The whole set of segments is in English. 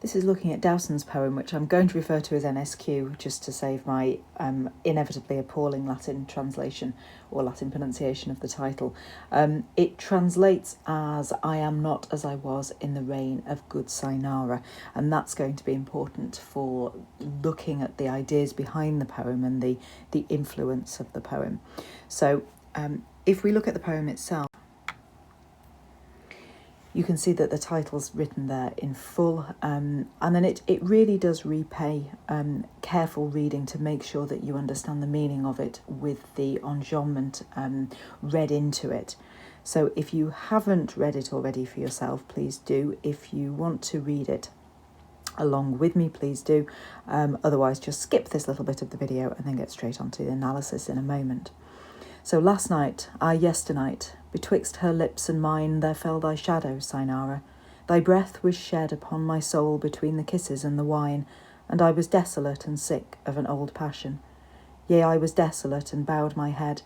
This is looking at Dowson's poem, which I'm going to refer to as NSQ just to save my inevitably appalling Latin translation or Latin pronunciation of the title. It translates as "I am not as I was in the reign of good Cynara," and that's going to be important for looking at the ideas behind the poem and the influence of the poem. So if we look at the poem itself, you can see that the title's written there in full, and then it really does repay careful reading to make sure that you understand the meaning of it with the enjambment read into it. So if you haven't read it already for yourself, please do. If you want to read it along with me, please do. Otherwise, just skip this little bit of the video and then get straight onto the analysis in a moment. So last night, yesternight, betwixt her lips and mine there fell thy shadow, Cynara. Thy breath was shed upon my soul between the kisses and the wine, and I was desolate and sick of an old passion. Yea, I was desolate and bowed my head.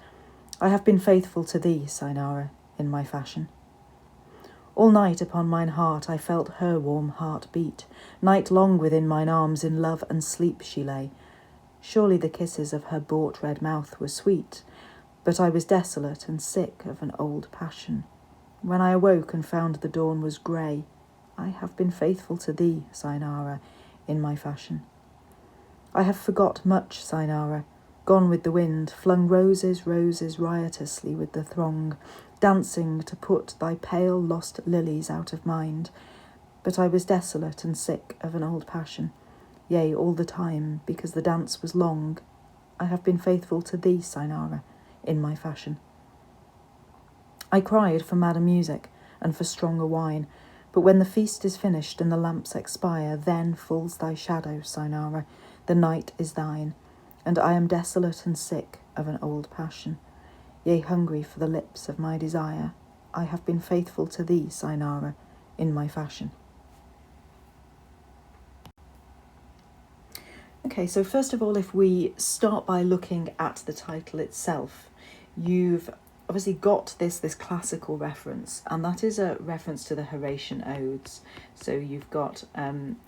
I have been faithful to thee, Cynara, in my fashion. All night upon mine heart I felt her warm heart beat. Night long within mine arms in love and sleep she lay. Surely the kisses of her bought red mouth were sweet, but I was desolate and sick of an old passion. When I awoke and found the dawn was grey, I have been faithful to thee, Cynara, in my fashion. I have forgot much, Cynara, gone with the wind, flung roses, roses riotously with the throng, dancing to put thy pale lost lilies out of mind. But I was desolate and sick of an old passion. Yea, all the time, because the dance was long, I have been faithful to thee, Cynara, in my fashion. I cried for madder music and for stronger wine, but when the feast is finished and the lamps expire, then falls thy shadow, Cynara, the night is thine, and I am desolate and sick of an old passion. Yea, hungry for the lips of my desire, I have been faithful to thee, Cynara, in my fashion. Okay, so first of all, if we start by looking at the title itself, you've obviously got this classical reference, and that is a reference to the Horatian Odes. So you've got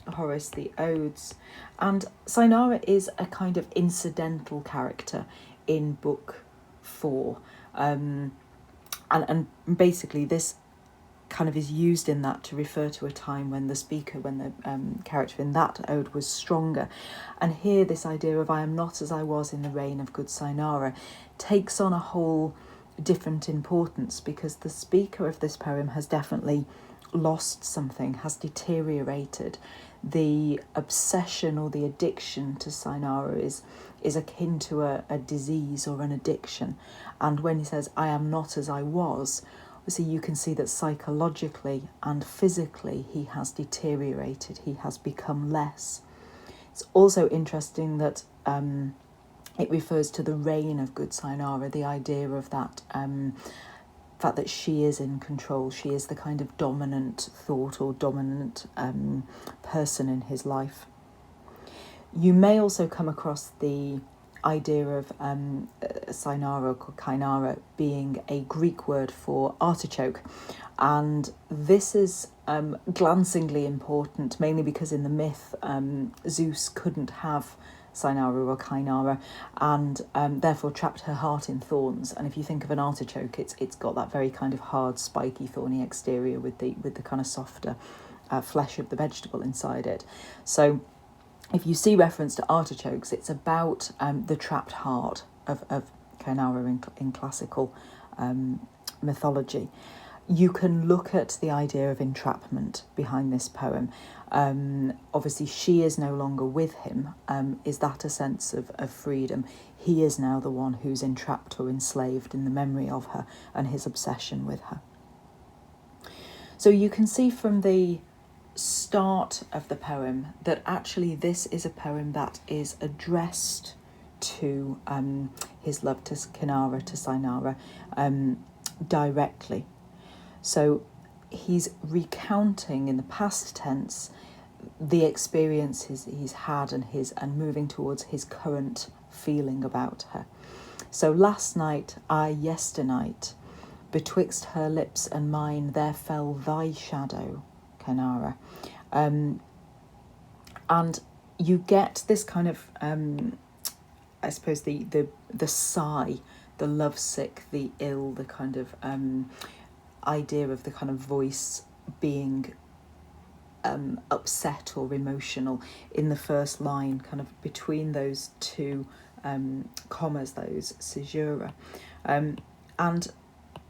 Horace, the Odes, and Cynara is a kind of incidental character in Book 4. And basically this kind of is used in that to refer to a time when the character in that ode was stronger. And here this idea of "I am not as I was in the reign of good Cynara" takes on a whole different importance, because the speaker of this poem has definitely lost something, has deteriorated. The obsession or the addiction to Cynara is akin to a disease or an addiction. And when he says "I am not as I was," obviously you can see that psychologically and physically he has deteriorated, he has become less. It's also interesting that it refers to the reign of good Cynara, the idea of that fact that she is in control, she is the kind of dominant thought or dominant person in his life. You may also come across the idea of Cynara or Kynara being a Greek word for artichoke, and this is glancingly important, mainly because in the myth Zeus couldn't have Cynara or Kynara, and therefore trapped her heart in thorns. And if you think of an artichoke, it's got that very kind of hard, spiky, thorny exterior with the kind of softer flesh of the vegetable inside it. So if you see reference to artichokes, it's about the trapped heart of Kynara in classical mythology. You can look at the idea of entrapment behind this poem. Obviously, she is no longer with him. Is that a sense of freedom? He is now the one who's entrapped or enslaved in the memory of her and his obsession with her. So you can see from the start of the poem that actually this is a poem that is addressed to his love to Cynara directly. So he's recounting in the past tense the experiences he's had and moving towards his current feeling about her. So last night, yesternight, betwixt her lips and mine there fell thy shadow, Cynara. And you get this kind of, I suppose, the sigh, the lovesick, the ill, the kind of idea of the kind of voice being upset or emotional in the first line, kind of between those two commas, those caesura. And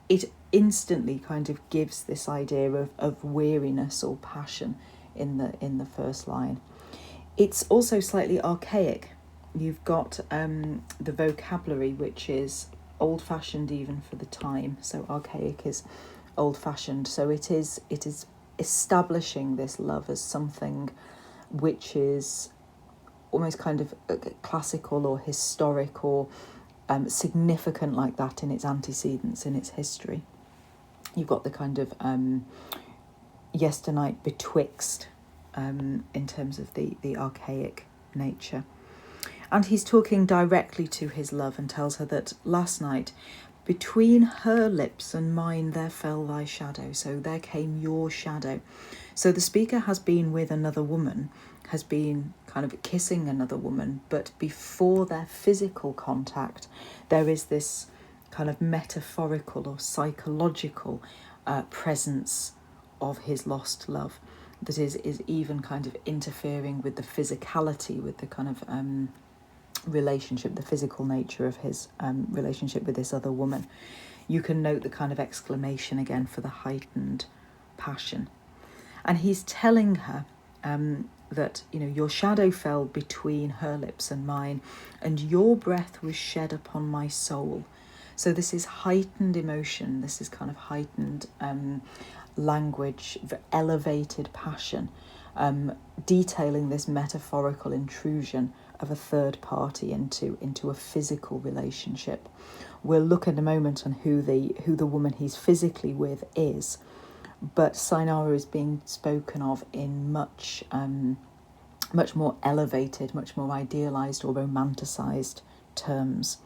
it instantly kind of gives this idea of weariness or passion in the first line. It's also slightly archaic. You've got the vocabulary, which is old-fashioned even for the time. So archaic is old-fashioned. So it is establishing this love as something which is almost kind of classical or historic or significant like that in its antecedents, in its history. You've got the kind of yesternight betwixt in terms of the archaic nature. And he's talking directly to his love and tells her that last night, between her lips and mine there fell thy shadow. So there came your shadow. So the speaker has been with another woman, has been kind of kissing another woman, but before their physical contact, there is this kind of metaphorical or psychological presence of his lost love that is even kind of interfering with the physicality, with the kind of relationship, the physical nature of his relationship with this other woman. You can note the kind of exclamation again for the heightened passion. And he's telling her that, your shadow fell between her lips and mine, and your breath was shed upon my soul. So this is heightened emotion, this is kind of heightened language, elevated passion, detailing this metaphorical intrusion of a third party into a physical relationship. We'll look in a moment on who the woman he's physically with is, but Cynara is being spoken of in much more elevated, much more idealized or romanticized terms.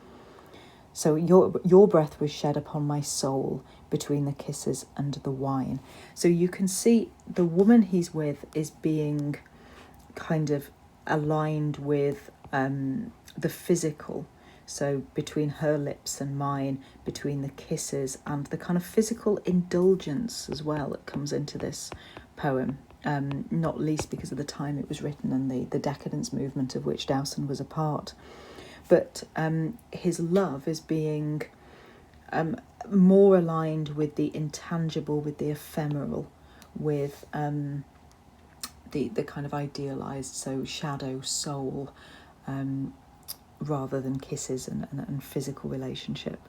So your breath was shed upon my soul between the kisses and the wine. So you can see the woman he's with is being kind of aligned with the physical. So between her lips and mine, between the kisses and the kind of physical indulgence as well that comes into this poem, not least because of the time it was written and the decadence movement of which Dowson was a part. But his love is being more aligned with the intangible, with the ephemeral, with the kind of idealised, so shadow, soul, rather than kisses and physical relationship.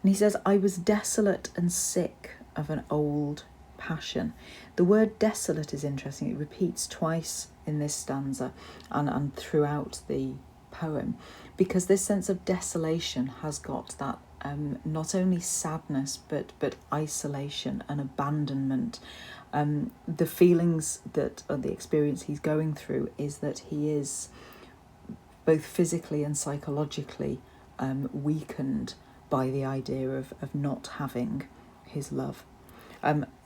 And he says, I was desolate and sick of an old passion. The word desolate is interesting. It repeats twice in this stanza and throughout the poem, because this sense of desolation has got that not only sadness but isolation and abandonment. The feelings that, or the experience he's going through, is that he is both physically and psychologically weakened by the idea of not having his love.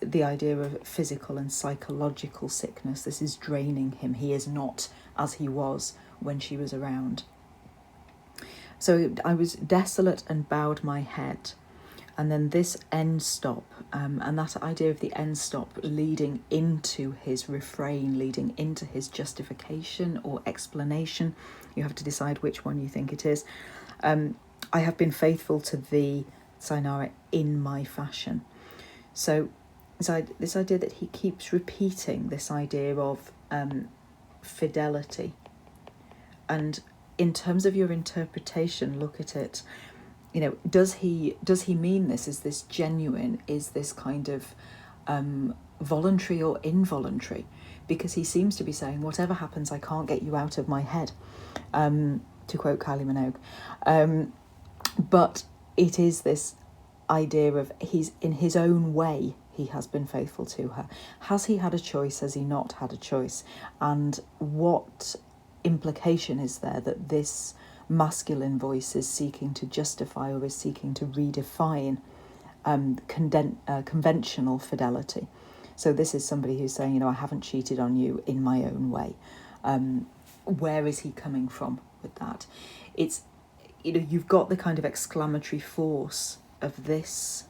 The idea of physical and psychological sickness, this is draining him. He is not as he was when she was around. So I was desolate and bowed my head. And then this end stop, and that idea of the end stop leading into his refrain, leading into his justification or explanation. You have to decide which one you think it is. I have been faithful to thee, Cynara, in my fashion. So this idea that he keeps repeating this idea of fidelity. And in terms of your interpretation, look at it. Does he mean this? Is this genuine? Is this kind of voluntary or involuntary? Because he seems to be saying, whatever happens, I can't get you out of my head, to quote Kylie Minogue. But it is this idea of he's in his own way, he has been faithful to her. Has he had a choice? Has he not had a choice? And what implication is there that this masculine voice is seeking to justify or is seeking to redefine conventional fidelity? So this is somebody who's saying, I haven't cheated on you in my own way. Where is he coming from with that? It's, you've got the kind of exclamatory force of this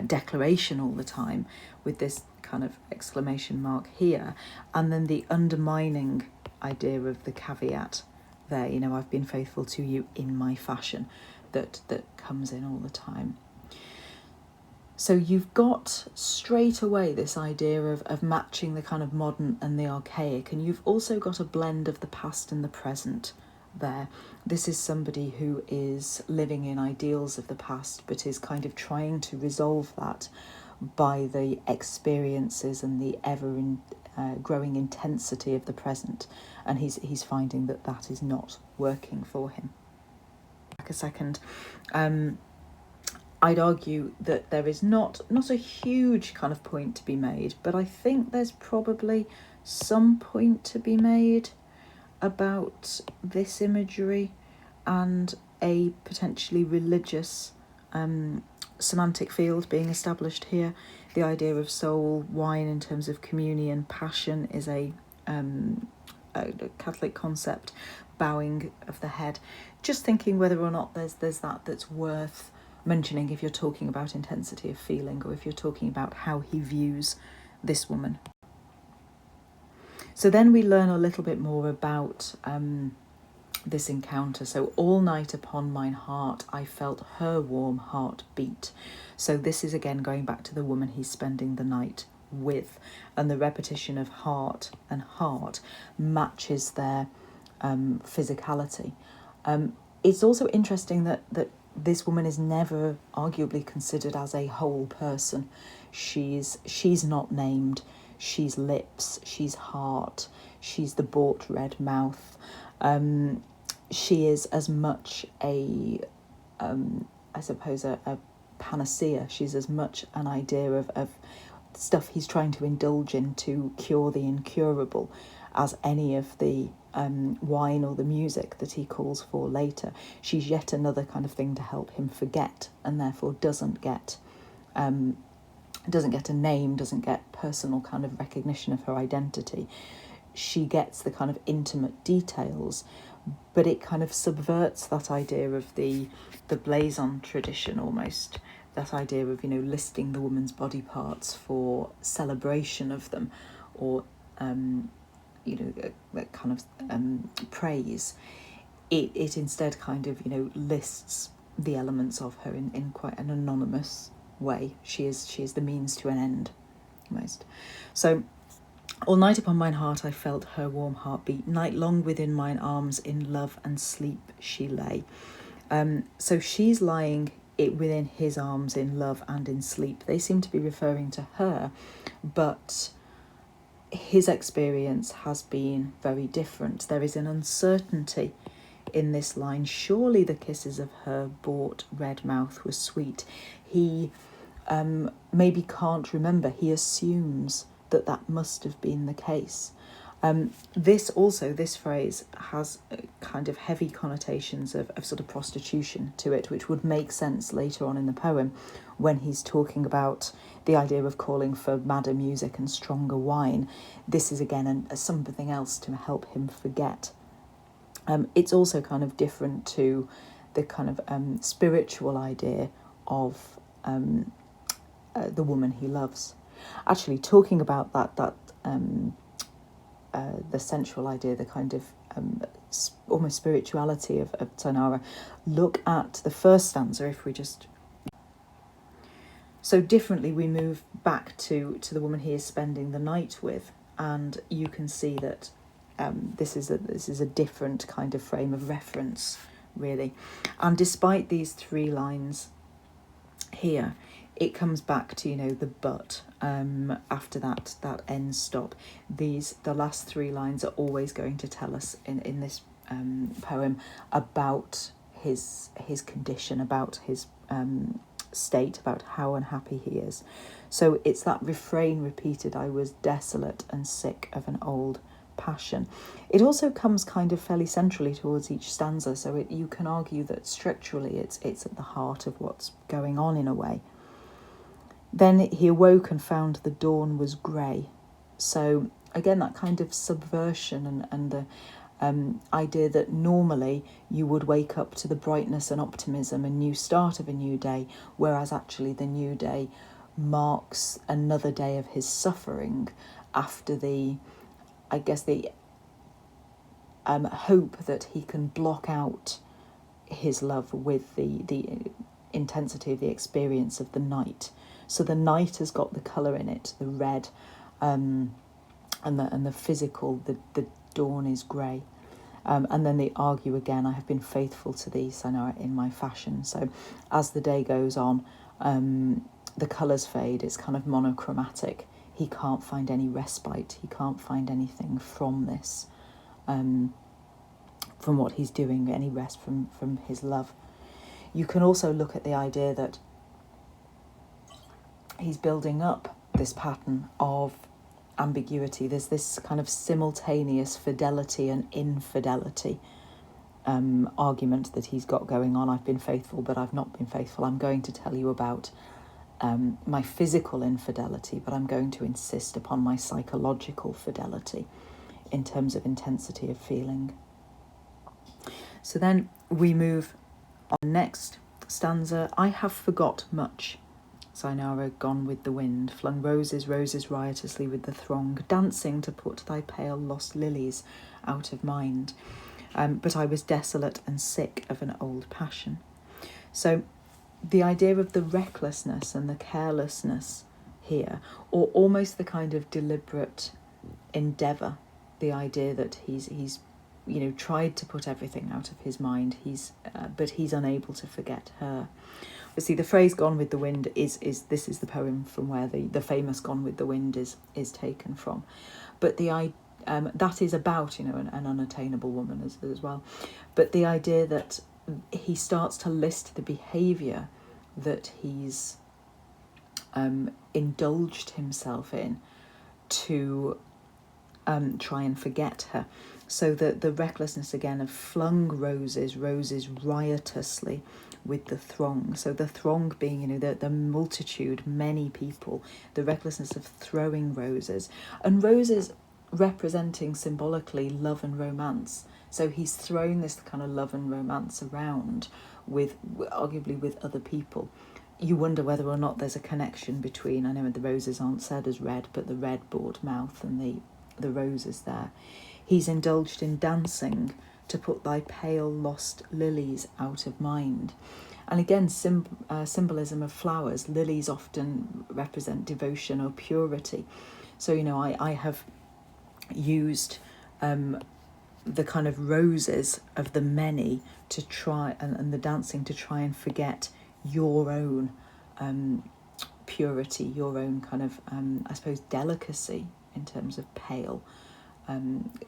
declaration all the time, with this kind of exclamation mark here, and then the undermining idea of the caveat there, I've been faithful to you in my fashion, that comes in all the time. So you've got straight away this idea of matching the kind of modern and the archaic, and you've also got a blend of the past and the present there. This is somebody who is living in ideals of the past, but is kind of trying to resolve that by the experiences and the growing intensity of the present, and he's finding that is not working for him. Back a second. I'd argue that there is not a huge kind of point to be made, but I think there's probably some point to be made about this imagery and a potentially religious semantic field being established here. The idea of soul, wine in terms of communion, passion is a Catholic concept, bowing of the head. Just thinking whether or not there's that's worth mentioning if you're talking about intensity of feeling, or if you're talking about how he views this woman. So then we learn a little bit more about this encounter. So all night upon mine heart I felt her warm heart beat. So this is again going back to the woman he's spending the night with, and the repetition of heart and heart matches their physicality. It's also interesting that this woman is never arguably considered as a whole person. She's not named. She's lips, she's heart, she's the bought red mouth. She is as much I suppose, a panacea. She's as much an idea of stuff he's trying to indulge in to cure the incurable as any of the wine or the music that he calls for later. She's yet another kind of thing to help him forget, and therefore doesn't get a name, doesn't get personal kind of recognition of her identity. She gets the kind of intimate details, but it kind of subverts that idea of the blazon tradition almost, that idea of, listing the woman's body parts for celebration of them, or that kind of praise. It instead kind of, lists the elements of her in quite an anonymous way. She is the means to an end, almost. So, all night upon mine heart I felt her warm heart beat. Night long within mine arms in love and sleep she lay. So she's lying within his arms in love and in sleep. They seem to be referring to her, but his experience has been very different. There is an uncertainty in this line. Surely the kisses of her bought red mouth were sweet. He maybe can't remember. He assumes that must have been the case. This phrase has kind of heavy connotations of sort of prostitution to it, which would make sense later on in the poem when he's talking about the idea of calling for madder music and stronger wine. This is again something else to help him forget. It's also kind of different to the kind of spiritual idea of the woman he loves. Actually, talking about that the sensual idea, the kind of almost spirituality of Tanara, look at the first stanza. If we just... So differently, we move back to the woman he is spending the night with, and you can see that this is a different kind of frame of reference, really. And despite these three lines here, it comes back to, the but after that end stop. The last three lines are always going to tell us in this poem about his condition, about his state, about how unhappy he is. So it's that refrain repeated, I was desolate and sick of an old passion. It also comes kind of fairly centrally towards each stanza, so you can argue that structurally it's at the heart of what's going on in a way. Then he awoke and found the dawn was grey. So again, that kind of subversion and the idea that normally you would wake up to the brightness and optimism and new start of a new day, whereas actually the new day marks another day of his suffering after the hope that he can block out his love with the intensity of the experience of the night. So the night has got the colour in it, the red, and the physical, the dawn is grey. And then they argue again, I have been faithful to thee, Cynara, in my fashion. So as the day goes on, the colours fade, it's kind of monochromatic. He can't find any respite, he can't find anything from this, from what he's doing, any rest from his love. You can also look at the idea that he's building up this pattern of ambiguity. There's this kind of simultaneous fidelity and infidelity argument that he's got going on. I've been faithful, but I've not been faithful. I'm going to tell you about my physical infidelity, but I'm going to insist upon my psychological fidelity in terms of intensity of feeling. So then we move on. Next stanza. I have forgot much, Cynara, gone with the wind, flung roses, roses riotously with the throng, dancing to put thy pale lost lilies out of mind. But I was desolate and sick of an old passion. So the idea of the recklessness and the carelessness here, or almost the kind of deliberate endeavour, the idea that he's tried to put everything out of his mind, but he's unable to forget her. But see, the phrase "gone with the wind" is the poem from where the famous "Gone with the Wind" is taken from. But that is about an unattainable woman as well. But the idea that he starts to list the behaviour that he's indulged himself in to try and forget her. So the recklessness again of flung roses riotously with the throng. So the throng being, the multitude, many people, the recklessness of throwing roses. And roses representing symbolically love and romance. So he's thrown this kind of love and romance around arguably with other people. You wonder whether or not there's a connection between, I know the roses aren't said as red, but the red bored mouth and the roses there. He's indulged in dancing to put thy pale lost lilies out of mind. And again, symbolism of flowers. Lilies often represent devotion or purity. So, I have used the kind of roses of the many to try, and the dancing to try and forget your own purity, your own kind of, I suppose, delicacy in terms of pale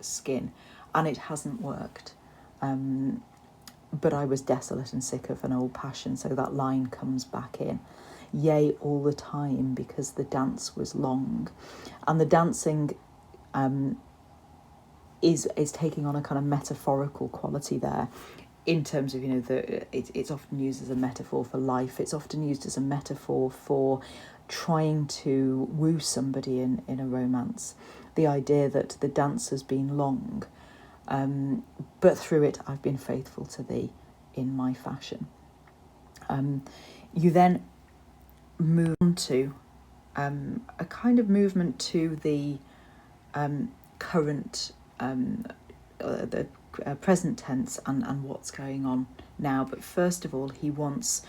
skin. And it hasn't worked. But I was desolate and sick of an old passion. So that line comes back in. Yea, all the time, because the dance was long. And the dancing is taking on a kind of metaphorical quality there, in terms of, it's often used as a metaphor for life. It's often used as a metaphor for trying to woo somebody in a romance. The idea that the dance has been long, but through it I've been faithful to thee in my fashion. You then move on to a kind of movement to the current, the present tense and what's going on now. But first of all, he wants,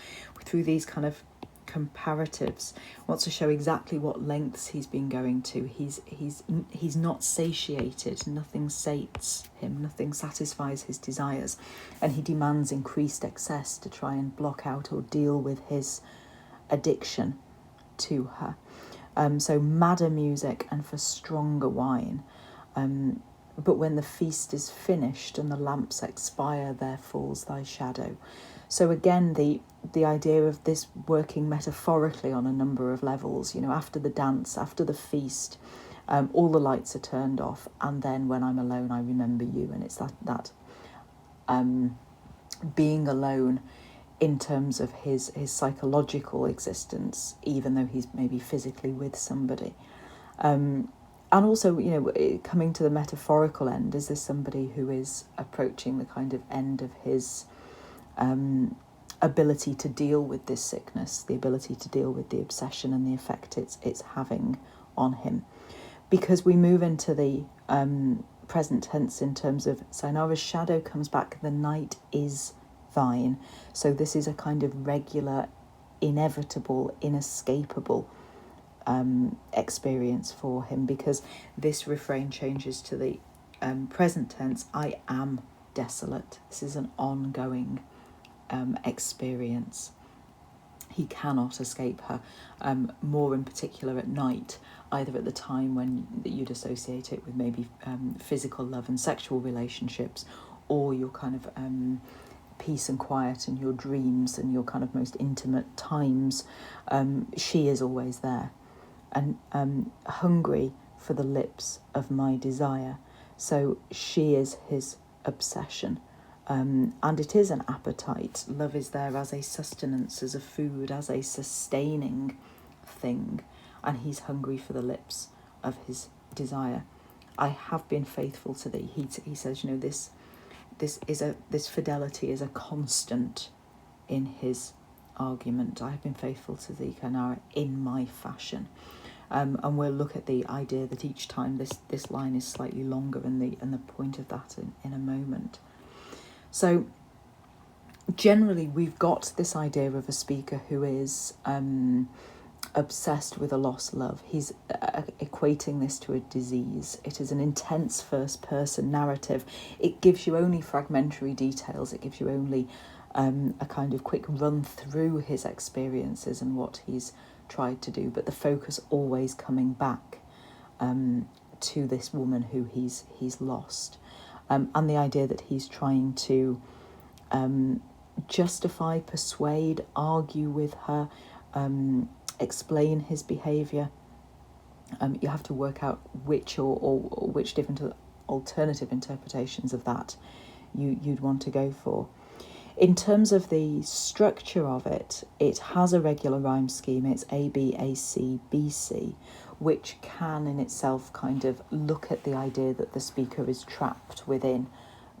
through these kind of comparatives, wants to show exactly what lengths he's been going to. He's not satiated. Nothing sates him. Nothing satisfies his desires, and he demands increased excess to try and block out or deal with his addiction to her. So madder music and for stronger wine. But when the feast is finished and the lamps expire, there falls thy shadow. So again, the idea of this working metaphorically on a number of levels. After the dance, after the feast, all the lights are turned off, and then when I'm alone, I remember you. And it's that being alone in terms of his psychological existence, even though he's maybe physically with somebody. And also, coming to the metaphorical end, is this somebody who is approaching the kind of end of his ability to deal with this sickness, the ability to deal with the obsession and the effect it's having on him? Because we move into the present tense in terms of Sainara's shadow comes back, the night is thine. So this is a kind of regular, inevitable, inescapable experience for him, because this refrain changes to the present tense, I am desolate. This is an ongoing experience. He cannot escape her, more in particular at night, either at the time when you'd associate it with maybe physical love and sexual relationships, or your kind of peace and quiet and your dreams and your kind of most intimate times. She is always there, and hungry for the lips of my desire. So she is his obsession. And it is an appetite. Love is there as a sustenance, as a food, as a sustaining thing. And he's hungry for the lips of his desire. I have been faithful to thee. He says, this fidelity is a constant in his argument. I have been faithful to thee, Kainara, in my fashion. And we'll look at the idea that each time this line is slightly longer, and the point of that in a moment. So generally we've got this idea of a speaker who is obsessed with a lost love. He's equating this to a disease. It is an intense first-person narrative. It gives you only fragmentary details. It gives you only a kind of quick run through his experiences and what he's tried to do, but the focus always coming back to this woman who he's lost. And the idea that he's trying to justify, persuade, argue with her, explain his behaviour. You have to work out which or which different alternative interpretations of that you'd want to go for. In terms of the structure of it, it has a regular rhyme scheme. It's A, B, A, C, B, C, which can in itself kind of look at the idea that the speaker is trapped within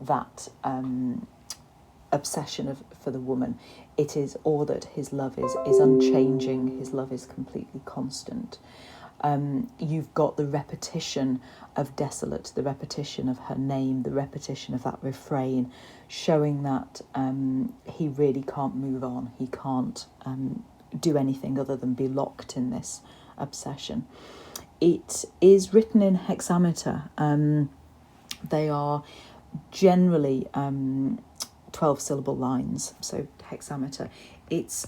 that obsession for the woman. It is, or that his love is unchanging, his love is completely constant. You've got the repetition of desolate, the repetition of her name, the repetition of that refrain, showing that he really can't move on. He can't do anything other than be locked in this obsession. It is written in hexameter. They are generally 12-syllable lines, so hexameter. It's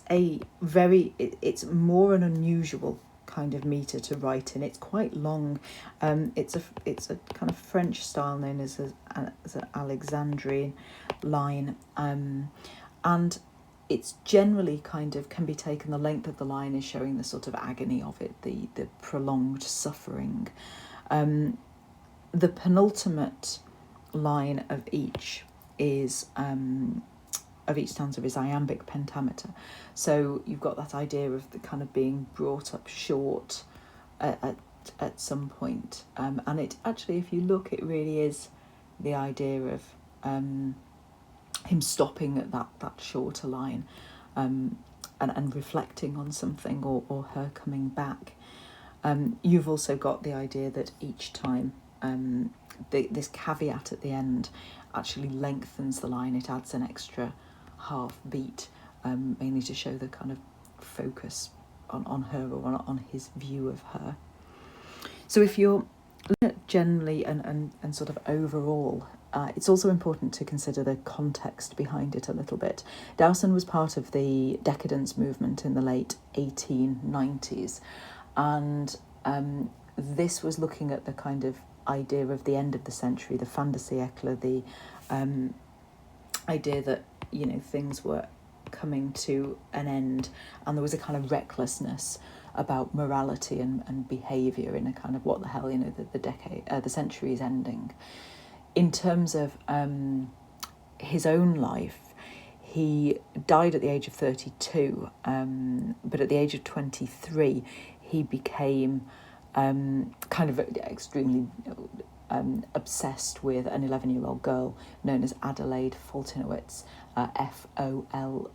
more an unusual kind of meter to write in. It's quite long. It's a kind of French style known as an Alexandrine line, and it's generally kind of can be taken. The length of the line is showing the sort of agony of it, the prolonged suffering. The penultimate line of each stanza is iambic pentameter. So you've got that idea of the kind of being brought up short at some point. And it actually, if you look, it really is the idea of him stopping at that shorter line and reflecting on something, or her coming back. You've also got the idea that each time this caveat at the end actually lengthens the line. It adds an extra half beat, mainly to show the kind of focus on her, or on his view of her. So if you're looking at generally and sort of overall, it's also important to consider the context behind it a little bit. Dowson was part of the decadence movement in the late 1890s, and this was looking at the kind of idea of the end of the century, the fin de siècle, the idea that things were coming to an end, and there was a kind of recklessness about morality and behaviour in a kind of what the hell, the century is ending. In terms of his own life, he died at the age of 32, but at the age of 23 he became kind of extremely obsessed with an 11-year-old girl known as Adelaide Foltynowicz, Foltinowicz,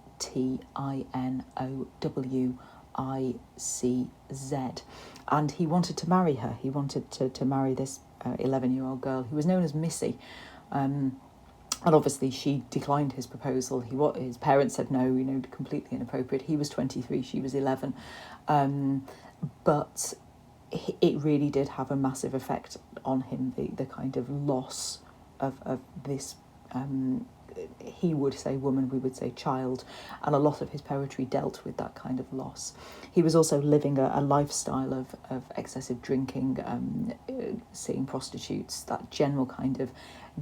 and he wanted to marry her. He wanted to marry this 11-year-old girl who was known as Missy. And obviously she declined his proposal. His parents said no, completely inappropriate. He was 23, she was 11. But it really did have a massive effect on him, the kind of loss of this, he would say woman, we would say child, and a lot of his poetry dealt with that kind of loss. He was also living a lifestyle of excessive drinking, seeing prostitutes, that general kind of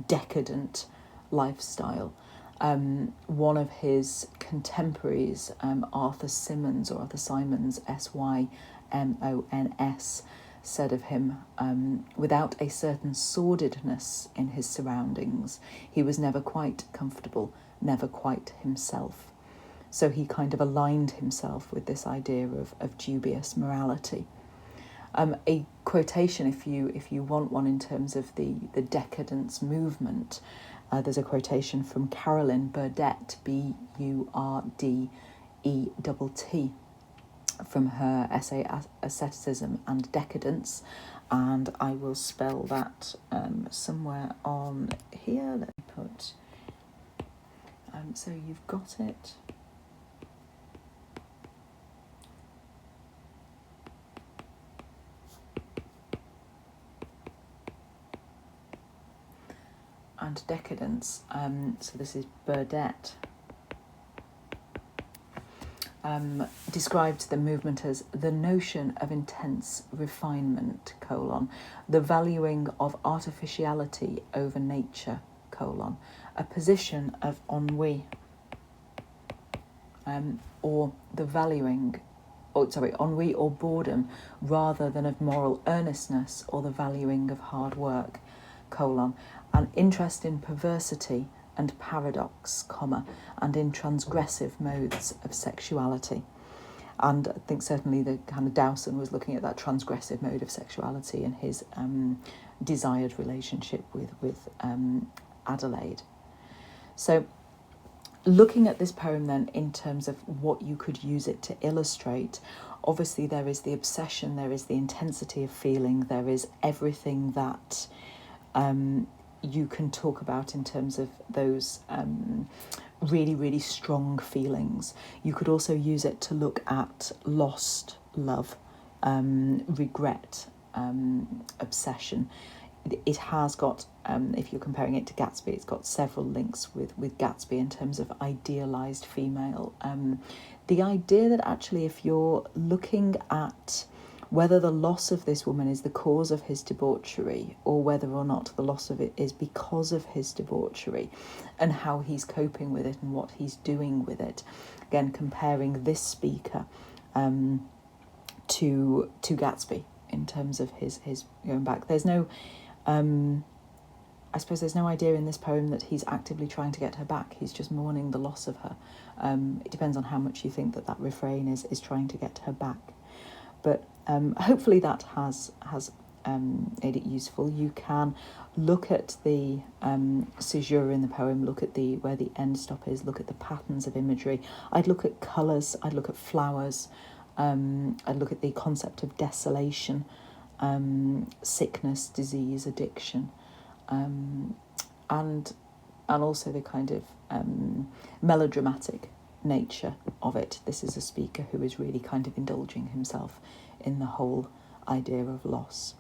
decadent lifestyle. One of his contemporaries, Arthur Symons, Symons, said of him, without a certain sordidness in his surroundings, he was never quite comfortable, never quite himself. So he kind of aligned himself with this idea of dubious morality. A quotation, if you want one, in terms of the decadence movement, there's a quotation from Carolyn Burdett, Burdett, from her essay Asceticism and Decadence, and I will spell that somewhere on here. Let me put, so you've got it. And Decadence, so this is Burdett, described the movement as the notion of intense refinement, the valuing of artificiality over nature, a position of ennui, or the valuing, ennui or boredom, rather than of moral earnestness or the valuing of hard work, an interest in perversity and paradox, and in transgressive modes of sexuality. And I think certainly the kind of Dowson was looking at that transgressive mode of sexuality in his desired relationship with Adelaide. So looking at this poem then in terms of what you could use it to illustrate, obviously there is the obsession, there is the intensity of feeling, there is everything that you can talk about in terms of those really, really strong feelings. You could also use it to look at lost love, regret, obsession. It has got, if you're comparing it to Gatsby, it's got several links with Gatsby in terms of idealised female. The idea that actually if you're looking at whether the loss of this woman is the cause of his debauchery or whether or not the loss of it is because of his debauchery, and how he's coping with it and what he's doing with it. Again, comparing this speaker to Gatsby in terms of his going back. There's no, I suppose there's no idea in this poem that he's actively trying to get her back. He's just mourning the loss of her. It depends on how much you think that refrain is trying to get her back. But hopefully that has made it useful. You can look at the caesura in the poem, look at where the end stop is, look at the patterns of imagery. I'd look at colours, I'd look at flowers, I'd look at the concept of desolation, sickness, disease, addiction, and also the kind of melodramatic nature of it. This is a speaker who is really kind of indulging himself in the whole idea of loss.